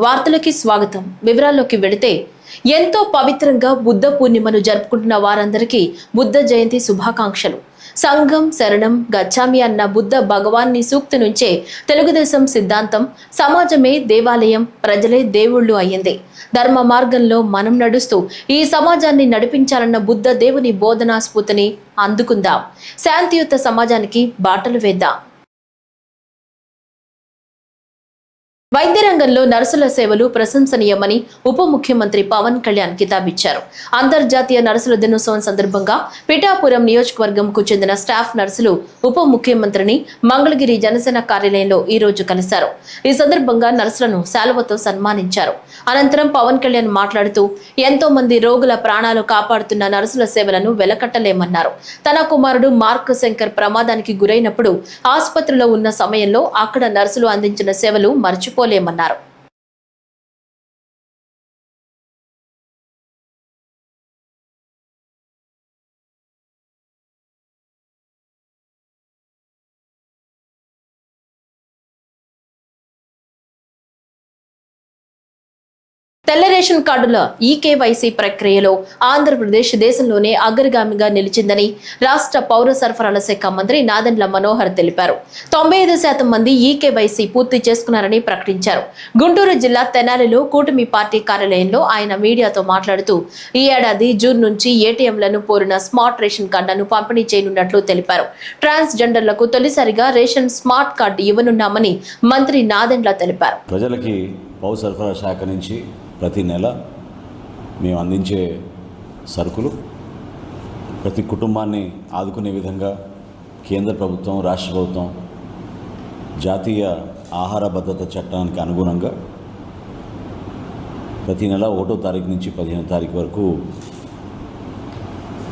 వార్తలకి స్వాగతం. వివరాల్లోకి వెళితే ఎంతో పవిత్రంగా బుద్ధ పూర్ణిమను జరుపుకుంటున్న వారందరికీ బుద్ధ జయంతి శుభాకాంక్షలు. సంఘం శరణం గచ్చామి అన్న బుద్ధ భగవాన్ని సూక్తి నుంచే తెలుగుదేశం సిద్ధాంతం సమాజమే దేవాలయం, ప్రజలే దేవుళ్ళు అయ్యింది. ధర్మ మార్గంలో మనం నడుస్తూ ఈ సమాజాన్ని నడిపించాలన్న బుద్ధ దేవుని బోధనా స్ఫూర్తిని అందుకుందాం. శాంతియుత సమాజానికి బాటలు వేద్దాం. వైద్య రంగంలో నర్సుల సేవలు ప్రశంసనీయమని ఉప ముఖ్యమంత్రి పవన్ కళ్యాణ్ కితాబిచ్చారు. అంతర్జాతీయ నర్సుల దినోత్సవం సందర్భంగా పిఠాపురం నియోజకవర్గంకు చెందిన స్టాఫ్ నర్సులు ఉప ముఖ్యమంత్రిని మంగళగిరి జనసేన కార్యాలయంలో ఈ రోజు కలిశారు. ఈ సందర్భంగా నర్సులను శాలువతో సన్మానించారు. అనంతరం పవన్ కళ్యాణ్ మాట్లాడుతూ ఎంతో మంది రోగుల ప్రాణాలు కాపాడుతున్న నర్సుల సేవలను వెలకట్టలేమన్నారు. తన కుమారుడు మార్క్ శంకర్ ప్రమాదానికి గురైనప్పుడు ఆసుపత్రిలో ఉన్న సమయంలో అక్కడ నర్సులు అందించిన సేవలు మర్చిపోలేమన్నారు. తెల్ల రేషన్ కార్డుల ఈకేవైసీ ప్రక్రియలో ఆంధ్రప్రదేశ్ దేశంలోనే అగ్రగామిగా నిలిచిందని రాష్ట్ర పౌర సరఫరాల శాఖ మంత్రి నాదెండ్ల మనోహర్ తెలిపారు. 95% మంది ఈకేవైసీ పూర్తి చేసుకున్నారని ప్రకటించారు. గుంటూరు జిల్లా తెనాలిలో కూటమి పార్టీ కార్యాలయంలో ఆయన మీడియాతో మాట్లాడుతూ ఈ ఏడాది జూన్ నుంచి ఏటీఎంలను కోరిన స్మార్ట్ రేషన్ కార్డులను పంపిణీ చేయనున్నట్లు తెలిపారు. ట్రాన్స్జెండర్లకు తొలిసారిగా రేషన్ స్మార్ట్ కార్డు ఇవ్వనున్నామని మంత్రి నాదెండ్ల తెలిపారు. ప్రజలకి పౌర సరఫరా శాఖ నుంచి ప్రతి నెల మేము అందించే సరుకులు ప్రతి కుటుంబాన్ని ఆదుకునే విధంగా కేంద్ర ప్రభుత్వం, రాష్ట్ర ప్రభుత్వం జాతీయ ఆహార భద్రత చట్టానికి అనుగుణంగా ప్రతి నెల 1వ తారీఖు నుంచి 15వ తారీఖు వరకు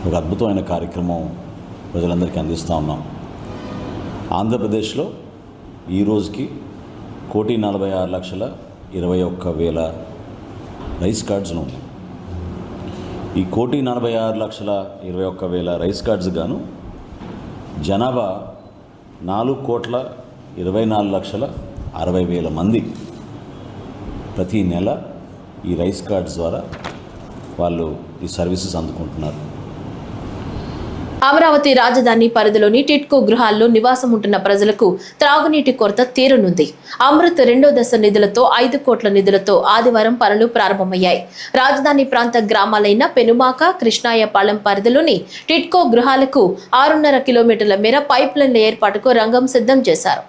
ఒక అద్భుతమైన కార్యక్రమం ప్రజలందరికీ అందిస్తూ ఉన్నాం. ఆంధ్రప్రదేశ్లో ఈ రోజుకి 1,46,21,000 రైస్ కార్డ్స్ ఉన్నాయి. ఈ 1,46,21,000 రైస్ కార్డ్స్ గాను జనాభా 4,24,60,000 మంది ప్రతి నెల ఈ రైస్ కార్డ్స్ ద్వారా వాళ్ళు ఈ సర్వీసెస్ అందుకుంటున్నారు. అమరావతి రాజధాని పరిధిలోని టిట్కో గృహాల్లో నివాసం ఉంటున్న ప్రజలకు త్రాగునీటి కొరత తీరనుంది. అమృత్ 2వ దశ నిధులతో 5 కోట్ల నిధులతో ఆదివారం పనులు ప్రారంభమయ్యాయి. రాజధాని ప్రాంత గ్రామాలైన పెనుమాక, కృష్ణాయపాలెం పరిధిలోని టిట్కో గృహాలకు 6.5 కిలోమీటర్ల మేర పైప్ లైన్ల ఏర్పాటుకు రంగం సిద్ధం చేశారు.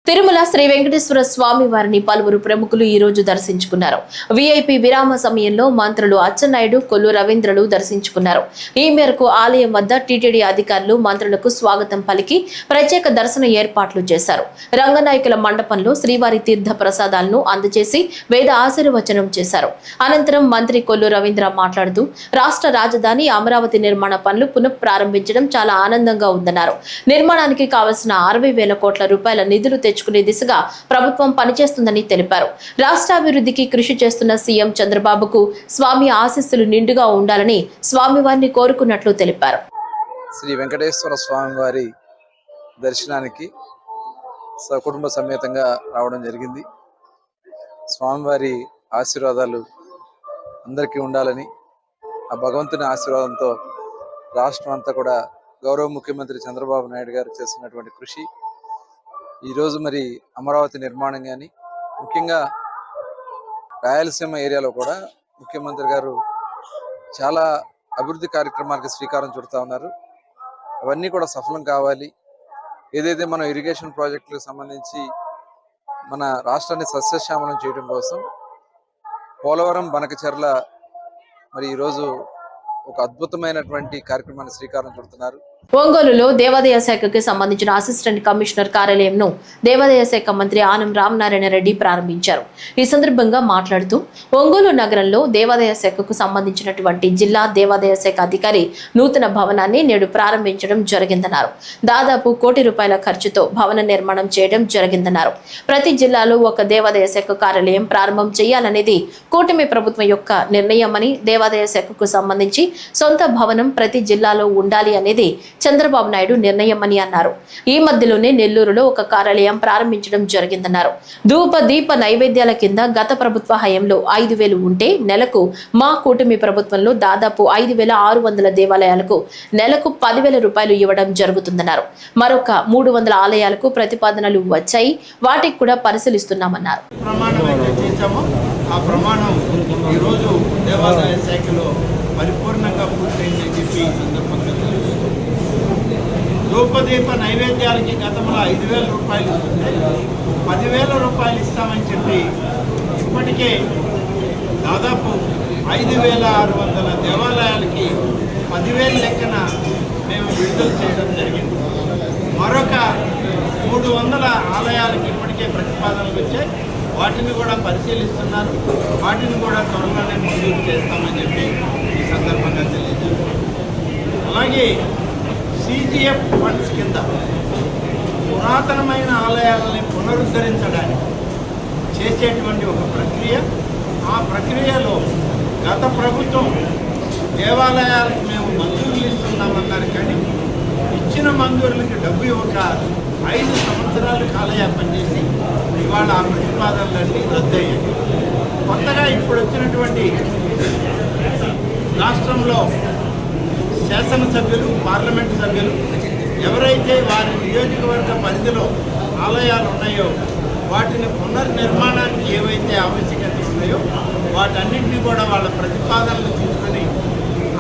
తిరుమల శ్రీ వెంకటేశ్వర స్వామి వారిని పలువురు ప్రముఖులు ఈ రోజు దర్శించుకున్నారు. వీఐపీ విరామ సమయంలో మంత్రులు అచ్చెన్నాయుడు, కొల్లు రవీంద్రలు దర్శించుకున్నారు. ఈ మేరకు ఆలయం వద్ద టీటీడీ అధికారులు మంత్రులకు స్వాగతం పలికి ప్రత్యేక దర్శన ఏర్పాట్లు చేశారు. రంగనాయకుల మండపంలో శ్రీవారి తీర్థ ప్రసాదాలను అందజేసి వేద ఆశీర్వచనం చేశారు. అనంతరం మంత్రి కొల్లు రవీంద్ర మాట్లాడుతూ రాష్ట్ర రాజధాని అమరావతి నిర్మాణ పనులు పునఃప్రారంభించడం చాలా ఆనందంగా ఉందన్నారు. నిర్మాణానికి కావలసిన 60,000 కోట్ల రూపాయల నిధులు తెచ్చుకునే దిశగా ప్రభుత్వం పనిచేస్తుందని తెలిపారు. రాష్ట్రాభివృద్ధికి కృషి చేస్తున్న సీఎం చంద్రబాబుకు స్వామి ఆశీస్సులు నిండుగా ఉండాలని స్వామివారిని కోరుకున్నట్లు తెలిపారు. శ్రీ వెంకటేశ్వర స్వామి వారి దర్శనానికి సకుటుంబ సమేతంగా రావడం జరిగింది. స్వామివారి ఆశీర్వాదాలు అందరికీ ఉండాలని, ఆ భగవంతుని ఆశీర్వాదంతో రాష్ట్రం అంతా కూడా గౌరవ ముఖ్యమంత్రి చంద్రబాబు నాయుడు గారు చేస్తున్నటువంటి కృషి, ఈరోజు మరి అమరావతి నిర్మాణం కానీ, ముఖ్యంగా రాయలసీమ ఏరియాలో కూడా ముఖ్యమంత్రి గారు చాలా అభివృద్ధి కార్యక్రమాలకు శ్రీకారం చుడుతూ ఉన్నారు. అవన్నీ కూడా సఫలం కావాలి. ఏదైతే మనం ఇరిగేషన్ ప్రాజెక్టులకు సంబంధించి మన రాష్ట్రాన్ని సస్యశ్యామలం చేయడం కోసం పోలవరం, బనకచెర్ల మరి ఈరోజు ఒక అద్భుతమైనటువంటి కార్యక్రమాన్ని శ్రీకారం చుడుతున్నారు. ఒంగోలులో దేవాదాయ శాఖకి సంబంధించిన అసిస్టెంట్ కమిషనర్ కార్యాలయంను దేవాదాయ శాఖ మంత్రి ఆనం రామనారాయణ రెడ్డి ప్రారంభించారు. ఈ సందర్భంగా మాట్లాడుతూ ఒంగోలు నగరంలో దేవాదాయ శాఖకు సంబంధించినటువంటి జిల్లా దేవాదాయ శాఖ అధికారి నూతన భవనాన్ని నేడు ప్రారంభించడం జరిగిందన్నారు. దాదాపు ₹1 కోటి ఖర్చుతో భవన నిర్మాణం చేయడం జరిగిందన్నారు. ప్రతి జిల్లాలో ఒక దేవాదాయ శాఖ కార్యాలయం ప్రారంభం చేయాలనేది కూటమి ప్రభుత్వం యొక్క నిర్ణయమని, దేవాదాయ శాఖకు సంబంధించి సొంత భవనం ప్రతి జిల్లాలో ఉండాలి అనేది చంద్రబాబు నాయుడు నిర్ణయమని అన్నారు. ఈ మధ్యలోనే నెల్లూరులో ఒక కార్యాలయం ప్రారంభించడం జరిగిందన్నారు. ధూప దీప నైవేద్యాల కింద గత ప్రభుత్వ హయాంలో 5,000 ఉంటే నెలకు మా కూటమి ప్రభుత్వంలో దాదాపు 5,600 దేవాలయాలకు నెలకు ₹10,000 ఇవ్వడం జరుగుతుందన్నారు. మరొక 300 ఆలయాలకు ప్రతిపాదనలు వచ్చాయి, వాటికి కూడా పరిశీలిస్తున్నామన్నారు. ధూపదీప నైవేద్యాలకి గతంలో ₹5,000 ఇస్తుంటే ₹10,000 ఇస్తామని చెప్పి ఇప్పటికే దాదాపు 5,600 దేవాలయాలకి 10,000 లెక్కన మేము విడుదల చేయడం జరిగింది. మరొక 300 ఆలయాలకి ఇప్పటికే ప్రతిపాదనలు వచ్చాయి, వాటిని కూడా పరిశీలిస్తున్నారు. వాటిని కూడా త్వరలోనే మంజూరు చేస్తామని చెప్పి ఈ సందర్భంగా తెలియజేస్తారు. అలాగే CGF ఫండ్స్ కింద పురాతనమైన ఆలయాలని పునరుద్ధరించడానికి చేసేటువంటి ఒక ప్రక్రియ, ఆ ప్రక్రియలో గత ప్రభుత్వం దేవాలయాలకు మేము మంజూరులు ఇస్తున్నామన్నారు, కానీ ఇచ్చిన మంజూరులకి డబ్బు ఇవ్వక 5 సంవత్సరాలు కాలయాపన చేసి ఇవాళ ఆ ప్రతిపాదనలన్నీ రద్దయ్యాయి. కొత్తగా ఇప్పుడు వచ్చినటువంటి రాష్ట్రంలో శాసనసభ్యులు, పార్లమెంటు సభ్యులు ఎవరైతే వారి నియోజకవర్గ పరిధిలో ఆలయాలు ఉన్నాయో వాటిని పునర్నిర్మాణానికి ఏవైతే ఆవశ్యకతలు ఉన్నాయో వాటన్నింటినీ కూడా వాళ్ళ ప్రతిపాదనలు తీసుకొని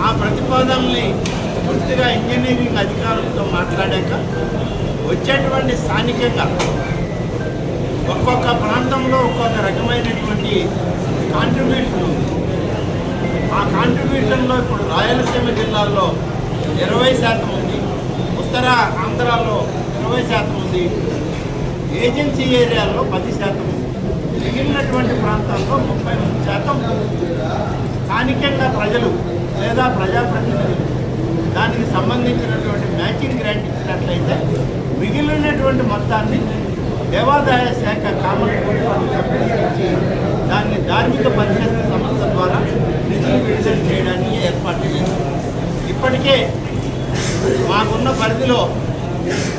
ఆ ప్రతిపాదనల్ని పూర్తిగా ఇంజనీరింగ్ అధికారులతో మాట్లాడాక వచ్చేటువంటి స్థానికంగా ఒక్కొక్క ప్రాంతంలో ఒక్కొక్క రకమైనటువంటి కాంట్రిబ్యూషన్ ఉంది. ఆ కాంట్రిబ్యూషన్లో ఇప్పుడు రాయలసీమ జిల్లాల్లో 20% ఉంది, ఉత్తర ఆంధ్రాలో 20% ఉంది, ఏజెన్సీ ఏరియాల్లో 10% ఉంది. మిగిలినటువంటి ప్రాంతాల్లో 33% స్థానికంగా ప్రజలు లేదా ప్రజాప్రతినిధులు దానికి సంబంధించినటువంటి మ్యాచింగ్ గ్రాంట్ ఇచ్చినట్లయితే మిగిలినటువంటి మొత్తాన్ని దేవాదాయ శాఖ కామన్ ఇచ్చి దాన్ని ధార్మిక పరిషత్ సంస్థ ద్వారా నిధులు విడుదల చేయడానికి ఏర్పాటు చేశారు. ఇప్పటికే మాకున్న పరిధిలో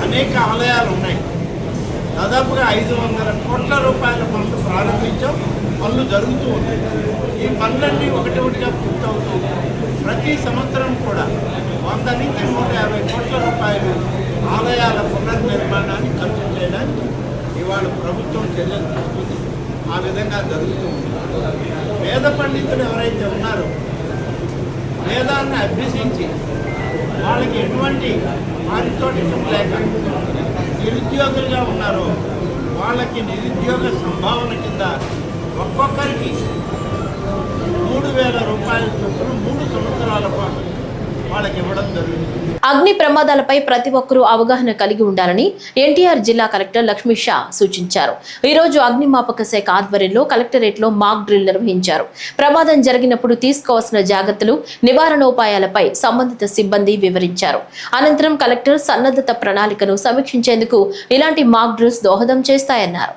అనేక ఆలయాలు ఉన్నాయి. దాదాపుగా ₹500 కోట్ల పనులు ప్రారంభించాం, పనులు జరుగుతూ ఉన్నాయి. ఈ పనులన్నీ ఒకటిగా పూర్తవుతూ ప్రతి సంవత్సరం కూడా 100 నుంచి 150 కోట్ల ఆలయాల పునర్నిర్మాణాన్ని ఖర్చు చేయడానికి ఇవాళ ప్రభుత్వం చర్యలు తీసుకుంది. ఆ విధంగా జరుగుతూ ఉంది. వేద పండితులు ఎవరైతే ఉన్నారో వేదాన్ని అభ్యసించి వాళ్ళకి ఎటువంటి పారితోషికం లేక నిరుద్యోగులుగా ఉన్నారో వాళ్ళకి నిరుద్యోగ సంభావన కింద ఒక్కొక్కరికి ₹3,000 చొప్పున 3 సంవత్సరాల పాటు వాళ్ళకి ఇవ్వడం జరుగుతుంది. అగ్ని ప్రమాదాలపై ప్రతి ఒక్కరూ అవగాహన కలిగి ఉండాలని ఎన్టీఆర్ జిల్లా కలెక్టర్ లక్ష్మీ షా సూచించారు. ఈ రోజు అగ్నిమాపక శాఖ ఆధ్వర్యంలో కలెక్టరేట్ లో మాక్ డ్రిల్ నిర్వహించారు. ప్రమాదం జరిగినప్పుడు తీసుకోవాల్సిన జాగ్రత్తలు, నివారణోపాయాలపై సంబంధిత సిబ్బంది వివరించారు. అనంతరం కలెక్టర్ సన్నద్ధత ప్రణాళికను సమీక్షించేందుకు ఇలాంటి మాక్ డ్రిల్స్ దోహదం చేస్తాయన్నారు.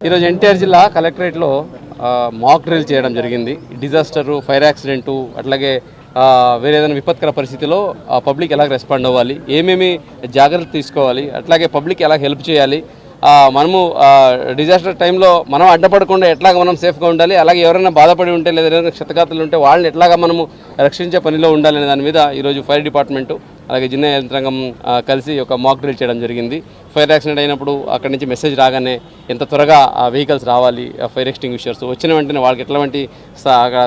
ఈరోజు ఎన్టీఆర్ జిల్లా కలెక్టరేట్లో మాక్ డ్రిల్ చేయడం జరిగింది. డిజాస్టరు, ఫైర్ యాక్సిడెంటు, అట్లాగే వేరే ఏదైనా విపత్కర పరిస్థితిలో పబ్లిక్ ఎలా రెస్పాండ్ అవ్వాలి, ఏమేమి జాగ్రత్తలు తీసుకోవాలి, అట్లాగే పబ్లిక్ ఎలా హెల్ప్ చేయాలి, మనము డిజాస్టర్ టైంలో మనం అడ్డపడకుండా ఎట్లాగ మనం సేఫ్గా ఉండాలి, అలాగే ఎవరైనా బాధపడి ఉంటే లేదా ఏదైనా క్షతగాతులు ఉంటే వాళ్ళని ఎట్లాగా మనము రక్షించే పనిలో ఉండాలి అనే దాని మీద ఈరోజు ఫైర్ డిపార్ట్మెంటు అలాగే జిల్లా యంత్రాంగం కలిసి ఒక మాక్ డ్రిల్ చేయడం జరిగింది. ఫైర్ యాక్సిడెంట్ అయినప్పుడు అక్కడి నుంచి మెసేజ్ రాగానే ఎంత త్వరగా ఆ వెహికల్స్ రావాలి, ఫైర్ ఎక్స్టింగ్విషర్స్ వచ్చిన వెంటనే వాళ్ళకి ఎట్లాంటి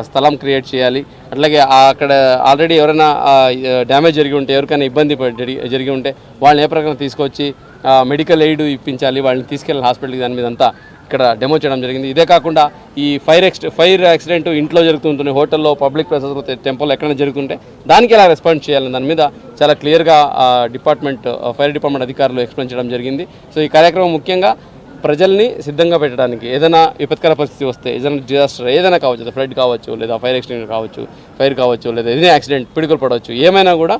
స్థలం క్రియేట్ చేయాలి, అట్లాగే అక్కడ ఆల్రెడీ ఎవరైనా డ్యామేజ్ జరిగి ఉంటే, ఎవరికైనా ఇబ్బంది జరిగి ఉంటే వాళ్ళని ఏ ప్రకారం తీసుకొచ్చి మెడికల్ ఎయిడ్ ఇప్పించాలి, వాళ్ళని తీసుకెళ్ళి హాస్పిటల్కి, దాని మీద అంతా ఇక్కడ డెమో చేయడం జరిగింది. ఇదే కాకుండా ఈ ఫైర్ యాక్సిడెంట్ ఇంట్లో జరుగుతుంటుంది, హోటల్లో, పబ్లిక్ ప్లేసెస్, టెంపుల్ ఎక్కడైనా జరుగుతుంటే దానికి ఎలా రెస్పాండ్ చేయాలని దాని మీద చాలా క్లియర్గా ఫైర్ డిపార్ట్మెంట్ అధికారులు ఎక్స్ప్లెయిన్ చేయడం జరిగింది. సో ఈ కార్యక్రమం ముఖ్యంగా ప్రజల్ని సిద్ధంగా పెట్టడానికి, ఏదైనా విపత్కర పరిస్థితి వస్తే, ఏదైనా డిజాస్టర్ ఏదైనా కావచ్చు, ఫ్లడ్ కావచ్చు, లేదా ఫైర్ యాక్సిడెంట్ కావచ్చు, ఫైర్ కావచ్చు, లేదా ఏదైనా యాక్సిడెంట్, పిడుగులు పడవచ్చు, ఏమైనా కూడా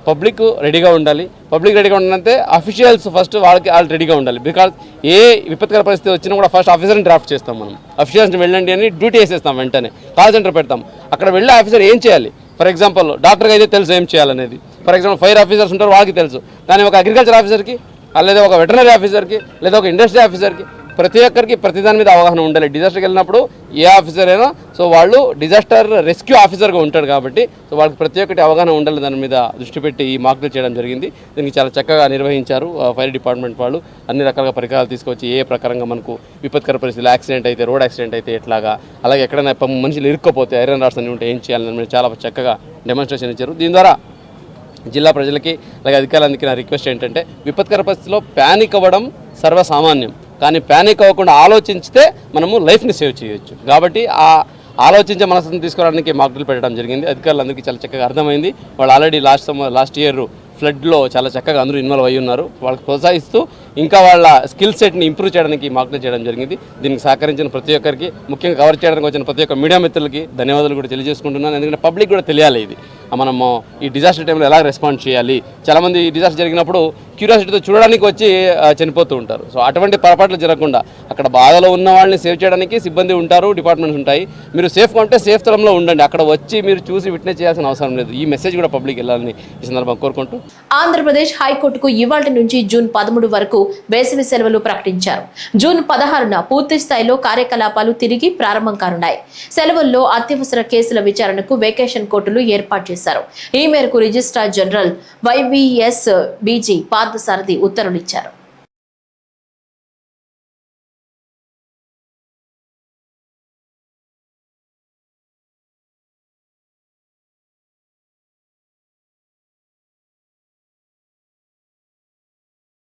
పబ్లిక్ రెడీగా ఉండాలి. పబ్లిక్ రెడీగా ఉండాలంటే అఫీషియల్స్ ఫస్ట్ వాళ్ళు రెడీగా ఉండాలి. బికాజ్ ఏ విపత్కర పరిస్థితి వచ్చినా కూడా ఫస్ట్ ఆఫీసర్ని డ్రాఫ్ట్ చేస్తాం మనం. ఆఫీసర్స్ని వెళ్ళండి అని డ్యూటీ వేసేస్తాం, వెంటనే కాల్ సెంటర్ పెడతాం. అక్కడ వెళ్ళే ఆఫీసర్ ఏం చేయాలి, ఫర్ ఎగ్జాంపుల్ డాక్టర్కి అయితే తెలుసు ఏం చేయాలనేది. ఫర్ ఎగ్జాంపుల్ ఫైర్ ఆఫీసర్స్ ఉంటారు, వాళ్ళకి తెలుసు. కానీ ఒక అగ్రికల్చర్ ఆఫీసర్కి, లేదా ఒక వెటర్నరీ ఆఫీసర్కి, లేదా ఒక ఇండస్ట్రీ ఆఫీసర్కి, ప్రతి ఒక్కరికి ప్రతి దాని మీద అవగాహన ఉండాలి. డిజాస్టర్కి వెళ్ళినప్పుడు ఏ ఆఫీసర్ అయినా సో వాళ్ళు డిజాస్టర్ రెస్క్యూ ఆఫీసర్గా ఉంటాడు కాబట్టి సో వాళ్ళకి ప్రతి ఒక్కటి అవగాహన ఉండాలి. దాని మీద దృష్టి పెట్టి ఈ మాక్ డ్రిల్ చేయడం జరిగింది. దీనికి చాలా చక్కగా నిర్వహించారు ఫైర్ డిపార్ట్మెంట్ వాళ్ళు. అన్ని రకాలుగా పరికరాలు తీసుకొచ్చి ఏ ప్రకారంగా మనకు విపత్కర పరిస్థితులు, యాక్సిడెంట్ అయితే, రోడ్ యాక్సిడెంట్ అయితే ఎట్లాగా, అలాగే ఎక్కడైనా మనుషులు ఇరుక్కపోతే ఐరన్ రాడ్స్ అన్ని ఉంటే ఏం చేయాలని దాని మీద చాలా చక్కగా డెమాన్స్ట్రేషన్ ఇచ్చారు. దీని ద్వారా జిల్లా ప్రజలకి అలాగే అధికారులందరికీ నా రిక్వెస్ట్ ఏంటంటే, విపత్కర పరిస్థితిలో ప్యానిక్ అవ్వడం సర్వసామాన్యం, కానీ ప్యానిక్ అవ్వకుండా ఆలోచించితే మనము లైఫ్ని సేవ్ చేయొచ్చు. కాబట్టి ఆ ఆలోచించే మనసును తీసుకురావడానికి మాక్ డ్రిల్ పెట్టడం జరిగింది. అధికారులందరికీ చాలా చక్కగా అర్థమైంది. వాళ్ళు ఆల్రెడీ లాస్ట్ ఇయర్ ఫ్లడ్లో చాలా చక్కగా అందరూ ఇన్వాల్వ్ అయ్యి ఉన్నారు. వాళ్ళకి ప్రోత్సహిస్తూ ఇంకా వాళ్ళ స్కిల్ సెట్ని ఇంప్రూవ్ చేయడానికి మాక్ డ్రిల్ చేయడం జరిగింది. దీనికి సహకరించిన ప్రతి ఒక్కరికి, ముఖ్యంగా కవర్ చేయడానికి వచ్చిన ప్రతి ఒక్క మీడియా మిత్రులకి ధన్యవాదాలు కూడా తెలియజేసుకుంటున్నాను. ఎందుకంటే పబ్లిక్ కూడా తెలియాలి ఇది మనము ఈ డిజాస్టర్ టైంలో ఎలా రెస్పాండ్ చేయాలి. చాలామంది ఈ డిజాస్టర్ జరిగినప్పుడు క్యూరియాసిటీతో చూడడానికి వచ్చి చనిపోతూ ఉంటారు. సో అటువంటి పొరపాట్లు జరగకుండా అక్కడ బాధలో ఉన్న వాళ్ళని సేవ్ చేయడానికి సిబ్బంది ఉంటారు, డిపార్ట్మెంట్స్ ఉంటాయి. మీరు సేఫ్గా ఉంటే సేఫ్ స్థలంలో ఉండండి, అక్కడ వచ్చి మీరు చూసి విట్నెస్ చేయాల్సిన అవసరం లేదు. ఈ మెసేజ్ కూడా పబ్లిక్ వెళ్ళాలని ఈ సందర్భంగా కోరుకుంటూ, ఆంధ్రప్రదేశ్ హైకోర్టుకు ఇవాళ నుంచి జూన్ 13 వరకు వేసవి సెలవులు ప్రకటించారు. జూన్ 16న పూర్తి స్థాయిలో కార్యకలాపాలు తిరిగి ప్రారంభం కానున్నాయి. సెలవుల్లో అత్యవసర కేసుల విచారణకు వేకేషన్ కోర్టులు ఏర్పాటు చేశారు. ఈ మేరకు registrar general YVS BG Parthasarathy ఉత్తర్వులు ఇచ్చారు.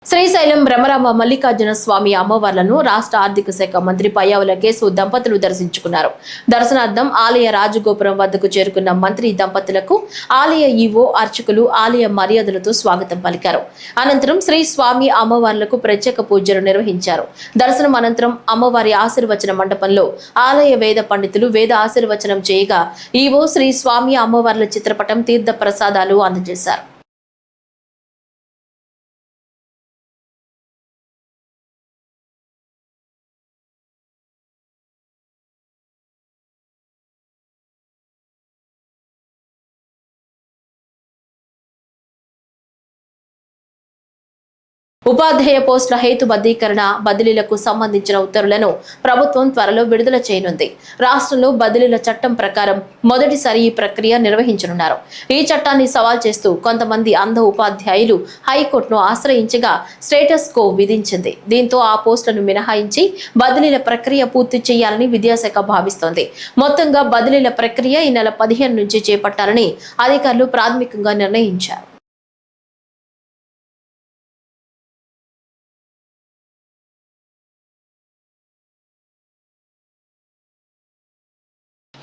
శ్రీశైలం బ్రహ్మరామ మల్లికార్జున స్వామి అమ్మవార్లను రాష్ట్ర ఆర్థిక శాఖ మంత్రి పయ్యావుల కేశు దంపతులు దర్శించుకున్నారు. దర్శనార్థం ఆలయ రాజగోపురం వద్దకు చేరుకున్న మంత్రి దంపతులకు ఆలయ ఈవో, అర్చకులు ఆలయ మర్యాదలతో స్వాగతం పలికారు. అనంతరం శ్రీ స్వామి అమ్మవార్లకు ప్రత్యేక పూజలు నిర్వహించారు. దర్శనం అనంతరం అమ్మవారి ఆశీర్వచన మండపంలో ఆలయ వేద పండితులు వేద ఆశీర్వచనం చేయగా ఈవో శ్రీ స్వామి అమ్మవార్ల చిత్రపటం, తీర్థ ప్రసాదాలు అందజేశారు. ఉపాధ్యాయ పోస్టుల హేతుబద్ధీకరణ, బదిలీలకు సంబంధించిన ఉత్తర్వులను ప్రభుత్వం త్వరలో విడుదల చేయనుంది. రాష్ట్రంలో బదిలీల చట్టం ప్రకారం మొదటిసారి ఈ ప్రక్రియ నిర్వహించనున్నారు. ఈ చట్టాన్ని సవాల్ చేస్తూ కొంతమంది అంధ ఉపాధ్యాయులు హైకోర్టును ఆశ్రయించగా స్టేటస్ కో విధించింది. దీంతో ఆ పోస్టులను మినహాయించి బదిలీల ప్రక్రియ పూర్తి చేయాలని విద్యాశాఖ భావిస్తోంది. మొత్తంగా బదిలీల ప్రక్రియ ఈ నెల 15 నుంచి చేపట్టాలని అధికారులు ప్రాథమికంగా నిర్ణయించారు.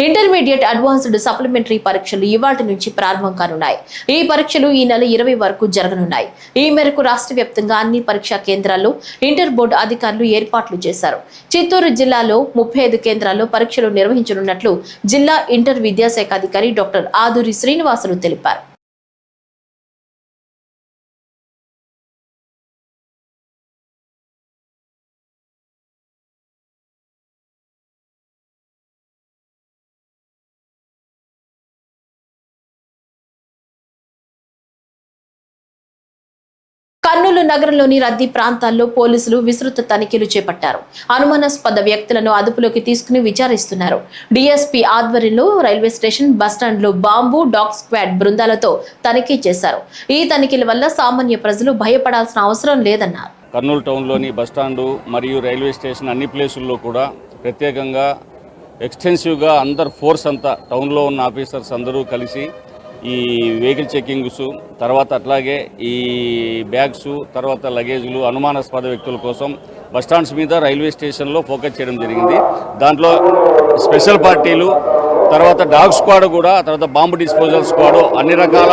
ఇంటర్మీడియట్ అడ్వాన్స్డ్ సప్లిమెంటరీ పరీక్షలు ఇవాళ నుంచి ప్రారంభం కానున్నాయి. ఈ పరీక్షలు ఈ నెల 20 వరకు జరగనున్నాయి. ఈ మేరకు రాష్ట్ర వ్యాప్తంగా అన్ని పరీక్షా కేంద్రాల్లో ఇంటర్ బోర్డు అధికారులు ఏర్పాట్లు చేశారు. చిత్తూరు జిల్లాలో 35 కేంద్రాల్లో పరీక్షలు నిర్వహించనున్నట్లు జిల్లా ఇంటర్ విద్యాశాఖ అధికారి డాక్టర్ ఆదూరి శ్రీనివాసులు తెలిపారు. కర్నూలు నగరంలోని రద్దీ ప్రాంతాల్లో పోలీసులు విస్తృత తనిఖీలు చేపట్టారు. అనుమానాస్పద వ్యక్తులను అదుపులోకి తీసుకుని విచారిస్తున్నారు. డీఎస్పీ ఆధ్వర్యంలో రైల్వే స్టేషన్, బస్టాండ్లో బాంబు, డాగ్ స్క్వాడ్ బృందాలతో తనిఖీ చేశారు. ఈ తనిఖీల వల్ల సామాన్య ప్రజలు భయపడాల్సిన అవసరం లేదన్నారు. కర్నూలు టౌన్లోని బస్టాండు మరియు రైల్వే స్టేషన్ అన్ని ప్లేసుల్లో కూడా ప్రత్యేకంగా ఎక్స్టెన్సివ్గా అందరు ఫోర్స్ అంతా టౌన్లో ఉన్న ఆఫీసర్స్ అందరూ కలిసి ఈ వెహికల్ చెకింగ్స్, తర్వాత అట్లాగే ఈ బ్యాగ్స్, తర్వాత లగేజ్లు, అనుమానాస్పద వ్యక్తుల కోసం బస్టాండ్స్ మీద, రైల్వే స్టేషన్లో ఫోకస్ చేయడం జరిగింది. దాంట్లో స్పెషల్ పార్టీలు, తర్వాత డాగ్ స్క్వాడ్ కూడా, తర్వాత బాంబు డిస్పోజల్ స్క్వాడ్, అన్ని రకాల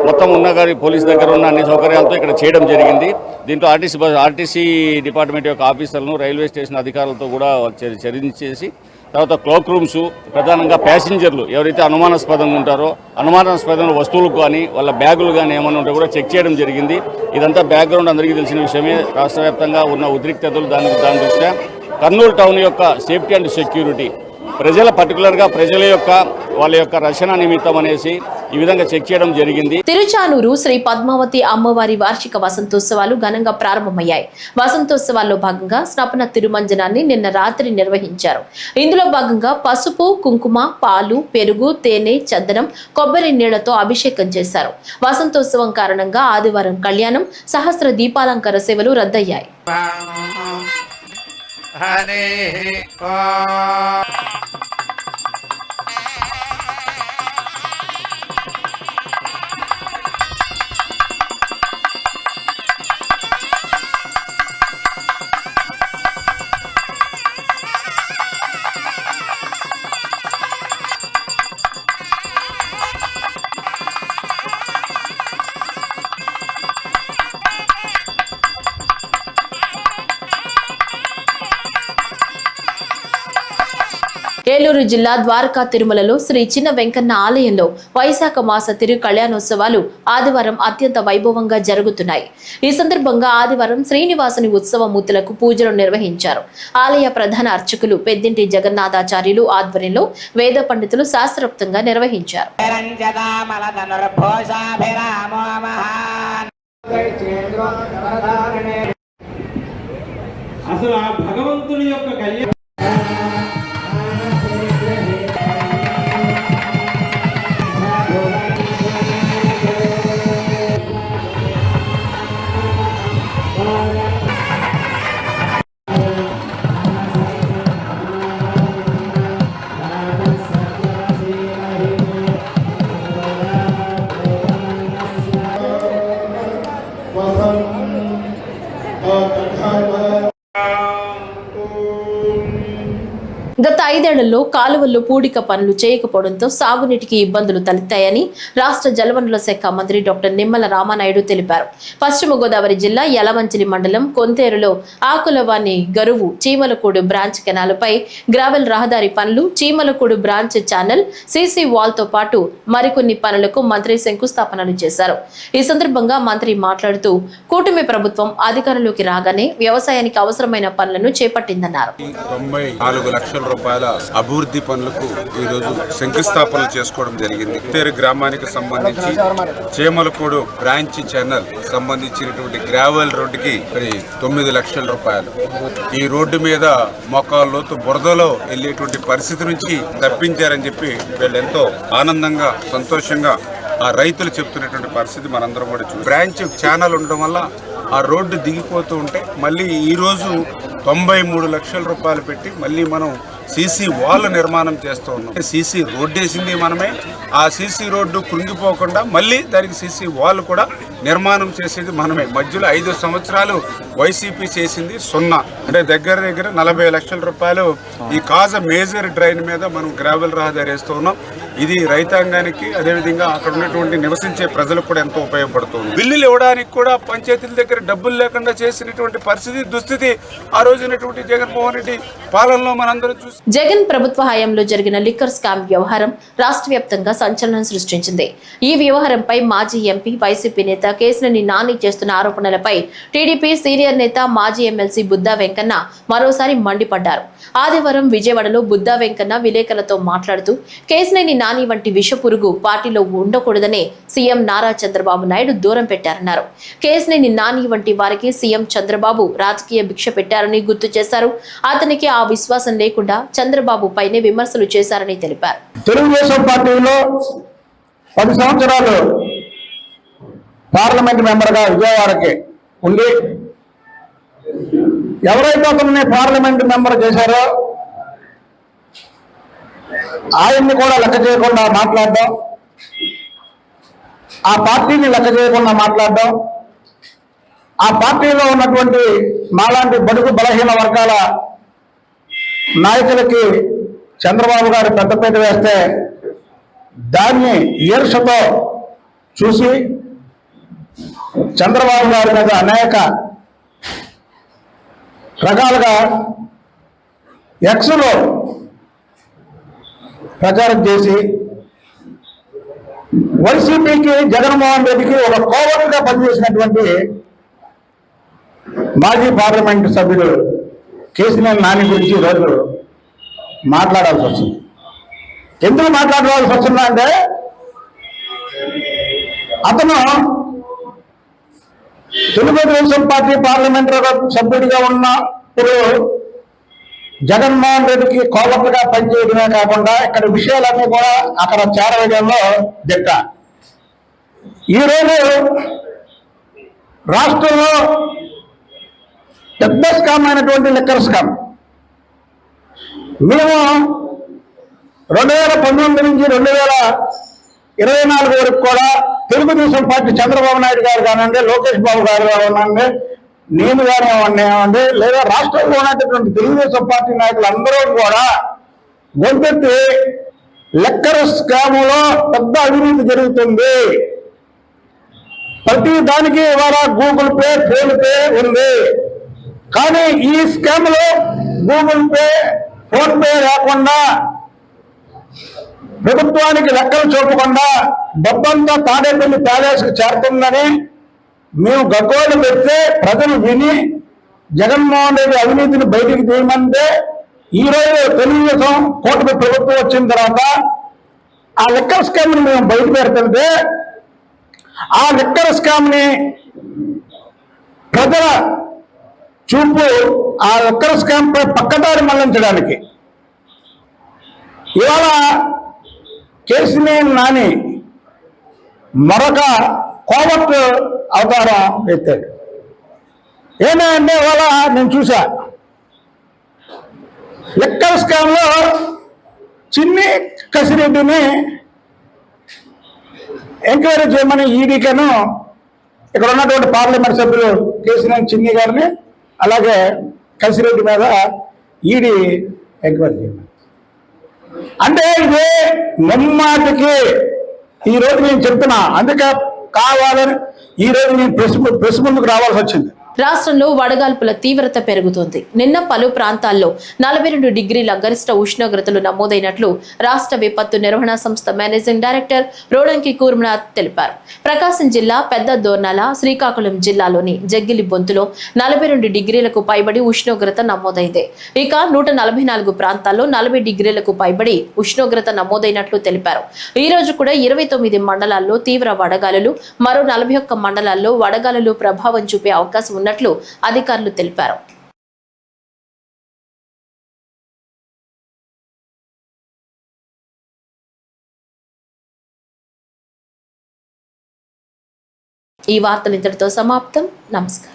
మొత్తం ఉన్న గారి పోలీస్ దగ్గర ఉన్న అన్ని సౌకర్యాలతో ఇక్కడ చేయడం జరిగింది. దీంట్లో ఆర్టీసీ డిపార్ట్మెంట్ యొక్క ఆఫీసర్లను, రైల్వే స్టేషన్ అధికారులతో కూడా చర్చించేసి, తర్వాత క్లోక్ రూమ్స్, ప్రధానంగా ప్యాసింజర్లు ఎవరైతే అనుమానాస్పదంగా ఉంటారో అనుమానాస్పదమైన వస్తువులు కానీ వాళ్ళ బ్యాగులు కానీ ఏమైనా ఉంటే కూడా చెక్ చేయడం జరిగింది. ఇదంతా బ్యాక్గ్రౌండ్ అందరికీ తెలిసిన విషయమే. రాష్ట్ర వ్యాప్తంగా ఉన్న ఉద్రిక్తతలు దాని దృష్ట్యా కర్నూలు టౌన్ యొక్క సేఫ్టీ అండ్ సెక్యూరిటీ పర్టికులర్గా ప్రజల యొక్క వాళ్ళ యొక్క రక్షణ నిమిత్తం అనేసి ఈ విధంగా చెక్ చేయడం జరిగింది. తిరుచానూరు శ్రీ పద్మావతి అమ్మవారి వార్షిక వసంతోత్సవాలు ఘనంగా ప్రారంభమయ్యాయి. వసంతోత్సవాల్లో భాగంగా స్నపన తిరుమంజనాన్ని నిన్న రాత్రి నిర్వహించారు. ఇందులో భాగంగా పసుపు, కుంకుమ, పాలు, పెరుగు, తేనె, చందనం, కొబ్బరి నీళ్లతో అభిషేకం చేశారు. వసంతోత్సవం కారణంగా ఆదివారం కళ్యాణం, సహస్ర దీపాలంకార సేవలు రద్దయ్యాయి. ఏలూరు జిల్లా ద్వారకా తిరుమలలో శ్రీ చిన్న వెంకన్న ఆలయంలో వైశాఖ మాస తిరు కళ్యాణోత్సవాలు ఆదివారం అత్యంత వైభవంగా జరుగుతున్నాయి. ఈ సందర్భంగా ఆదివారం శ్రీనివాసుని ఉత్సవమూర్తులకు పూజలు నిర్వహించారు. ఆలయ ప్రధాన అర్చకులు పెద్దింటి జగన్నాథాచార్యులు ఆధ్వర్యంలో వేద పండితులు శాస్త్రోక్తంగా నిర్వహించారు. అసలు ఆ భగవంతుని యొక్క కళ్యాణం గత 5 ఏళ్లలో కాలువల్లో పూడిక పనులు చేయకపోవడంతో సాగునీటికి ఇబ్బందులు తలెత్తాయని రాష్ట్ర జలవనరుల శాఖ మంత్రి డాక్టర్ నిమ్మల రామానాయుడు తెలిపారు. పశ్చిమ గోదావరి జిల్లా యలమంచిలి మండలం కొంతేరులో ఆకులవాణి గరువు చీమలకూడు బ్రాంచ్ కెనాలుపై గ్రావెల్ రహదారి పనులు, చీమలకూడు బ్రాంచ్ ఛానల్, సీసీ వాల్ తో పాటు మరికొన్ని పనులకు మంత్రి శంకుస్థాపనలు చేశారు. ఈ సందర్భంగా మంత్రి మాట్లాడుతూ కూటమి ప్రభుత్వం అధికారంలోకి రాగానే వ్యవసాయానికి అవసరమైన పనులను చేపట్టిందన్నారు. 94 లక్షల రూపాయల అభివృద్ధి పనులకు ఈ రోజు శంకుస్థాపనలు చేసుకోవడం జరిగింది. తేరు గ్రామానికి సంబంధించి చేమలకూడు బ్రాంచ్ ఛానల్ సంబంధించినటువంటి గ్రావెల్ రోడ్డుకి 9 లక్షల రూపాయలు. ఈ రోడ్డు మీద మోకాళ్ళలోతు బురదలో వెళ్ళేటువంటి పరిస్థితి నుంచి తప్పించారని చెప్పి వీళ్ళు ఎంతో ఆనందంగా, సంతోషంగా ఆ రైతులు చెప్తున్నటువంటి పరిస్థితి మనందరం కూడా చూసి, బ్రాంచ్ ఛానల్ ఉండడం వల్ల ఆ రోడ్డు దిగిపోతూ ఉంటే మళ్ళీ ఈరోజు 93 లక్షల రూపాయలు పెట్టి మళ్ళీ మనం సీసీ వాల్ నిర్మాణం చేస్తూ ఉన్నాం. సీసీ రోడ్డు వేసింది మనమే, ఆ సీసీ రోడ్డు కృంగిపోకుండా మళ్ళీ దానికి సీసీ వాల్ కూడా నిర్మాణం చేసేది మనమే. మధ్యలో 5 సంవత్సరాలు వైసీపీ చేసింది 0, అంటే దగ్గర 40 లక్షల రూపాయలు ఈ కాజ మేజర్ డ్రైన్ మీద మనం గ్రావెల్ రహదారి వేస్తూ ఉన్నాం. ఇది రైతాంగానికి, అదేవిధంగా అక్కడ ఉన్నటువంటి నివసించే ప్రజలకు కూడా ఎంతో ఉపయోగపడుతుంది. బిల్లులు ఇవ్వడానికి కూడా పంచాయతీల దగ్గర డబ్బులు లేకుండా చేసినటువంటి దుస్థితి ఆ రోజునటువంటి జగన్మోహన్ రెడ్డి పాలనలో మనందరం చూసి. జగన్ ప్రభుత్వ హయాంలో జరిగిన లిక్కర్ స్కామ్ వ్యవహారం రాష్ట్ర వ్యాప్తంగా సంచలనం సృష్టించింది. ఈ వ్యవహారంపై మాజీ ఎంపీ, వైసీపీ నేత కేశినేని నాని చేస్తున్న ఆరోపణలపై టీడీపీ సీనియర్ నేత, మాజీ ఎమ్మెల్సీ బుద్దా వెంకన్న మరోసారి మండిపడ్డారు. ఆదివారం విజయవాడలో బుద్దా వెంకన్న విలేకరులతో మాట్లాడుతూ కేశినేని నాని వంటి విషపురుగు పార్టీలో ఉండకూడదనే సీఎం నారా చంద్రబాబు నాయుడు దూరం పెట్టారన్నారు. కేశినేని నాని వంటి వారికి సీఎం చంద్రబాబు రాజకీయ భిక్ష పెట్టారని గుర్తు చేశారు. అతనికి ఆ విశ్వాసం లేకుండా చంద్రబాబు పైనే విమర్శలు చేశారని తెలిపారు. తెలుగుదేశం పార్టీలో 10 సంవత్సరాలు పార్లమెంట్ మెంబర్గా విజయవాడకి ఉండి ఎవరైతే అతన్ని పార్లమెంట్ మెంబర్ చేశారో ఆయన్ని కూడా లెక్క చేయకుండా మాట్లాడడం, ఆ పార్టీని లెక్క చేయకుండా మాట్లాడడం, ఆ పార్టీలో ఉన్నటువంటి మాలాంటి బడుగు బలహీన వర్గాల నాయకులకి చంద్రబాబు గారు పెద్దపీట వేస్తే దాన్ని ఈర్షతో చూసి చంద్రబాబు గారి మీద అనేక రకాలుగా ఎక్స్లో ప్రచారం చేసి వైసీపీకి జగన్మోహన్ రెడ్డికి ఒక కోవలుగా పనిచేసినటువంటి మాజీ పార్లమెంట్ సభ్యుడు కేసీఆర్ నాని గురించి ఈరోజు మాట్లాడాల్సి వస్తుంది. ఎందుకు మాట్లాడాల్సి వస్తుందంటే అతను తెలుగుదేశం పార్టీ పార్లమెంటరీ సభ్యుడిగా ఉన్నప్పుడు జగన్మోహన్ రెడ్డికి కోవలుగా పనిచేయడమే కాకుండా ఇక్కడ విషయాలన్నీ కూడా అక్కడ చేరవేయడంలో దిట్ట. ఈరోజు రాష్ట్రంలో పెద్ద స్కామ్ అయినటువంటి లిక్కర్ స్కామ్ మేము 2019 నుంచి 2024 వరకు కూడా తెలుగుదేశం పార్టీ చంద్రబాబు నాయుడు గారు కానివ్వండి, లోకేష్ బాబు గారు కానివ్వండి, నేను కానివ్వండి, లేదా రాష్ట్రంలో ఉన్నటువంటి తెలుగుదేశం పార్టీ నాయకులు అందరూ కూడా గొంతెత్తి లిక్కర్ స్కాములో పెద్ద అవినీతి జరుగుతుంది, ప్రతి దానికి ఇవాళ గూగుల్ పే, ఫోన్ పే ఉంది, కానీ ఈ స్కామ్ లో గూగుల్ పే, ఫోన్ పే లేకుండా ప్రభుత్వానికి లెక్కలు చూపకుండా డబ్బంతా తాడేపల్లి ప్యాలెస్ కు చేరుతుందని మేము గగ్గోలు పెడితే ప్రజలు విని జగన్మోహన్ రెడ్డి అవినీతిని బయటికి తీయమంటే ఈరోజు తెలుగుదేశం కూటమి ప్రభుత్వం వచ్చిన తర్వాత ఆ లిక్కర్ స్కామ్ ని మేము బయట పెడుతుంటే ఆ లిక్కర్ స్కామ్ ని ప్రజల చూపు ఆ లిక్కర్ స్కామ్ పై పక్కదారి మళ్లించడానికి ఇవాళ కేసీఆర్ నాని మరొక కోవట్ అవతారం ఎత్తాడు. ఏమంటే ఇవాళ నేను చూసా లిక్కర్ స్కామ్ లో చిన్ని కసిరెడ్డిని ఎంక్వైరీ చేయమని ఈడీకను ఇక్కడ ఉన్నటువంటి పార్లమెంట్ సభ్యులు కేసీఆర్ చిన్ని గారిని అలాగే కసిరెడ్డి మీద ఈడీ ఎంక్వైరీ చేయమని. అంటే ఇదే ముమ్మాటికి ఈరోజు నేను చెప్తున్నా, అందుకే కావాలని ఈరోజు నేను ప్రెస్ ముందుకు రావాల్సి వచ్చింది. రాష్ట్రంలో వడగాల్పుల తీవ్రత పెరుగుతోంది. నిన్న పలు ప్రాంతాల్లో 42 డిగ్రీల గరిష్ట ఉష్ణోగ్రతలు నమోదైనట్లు రాష్ట్ర విపత్తు నిర్వహణ సంస్థ మేనేజింగ్ డైరెక్టర్ రోడంకి కూర్మనాథ్ తెలిపారు. ప్రకాశం జిల్లా పెద్ద దోర్నాల, శ్రీకాకుళం జిల్లాలోని జగ్గిలి బొంతులో 42 డిగ్రీలకు పైబడి ఉష్ణోగ్రత నమోదైంది. ఇక 144 ప్రాంతాల్లో 40 డిగ్రీలకు పైబడి ఉష్ణోగ్రత నమోదైనట్లు తెలిపారు. ఈ రోజు కూడా 29 మండలాల్లో తీవ్ర వడగాలులు, మరో 41 మండలాల్లో వడగాలులు ప్రభావం చూపే అవకాశం ఉన్నట్లు అధికారులు తెలిపారు. ఈ వార్తలు ఇంతటితో సమాప్తం. నమస్కారం.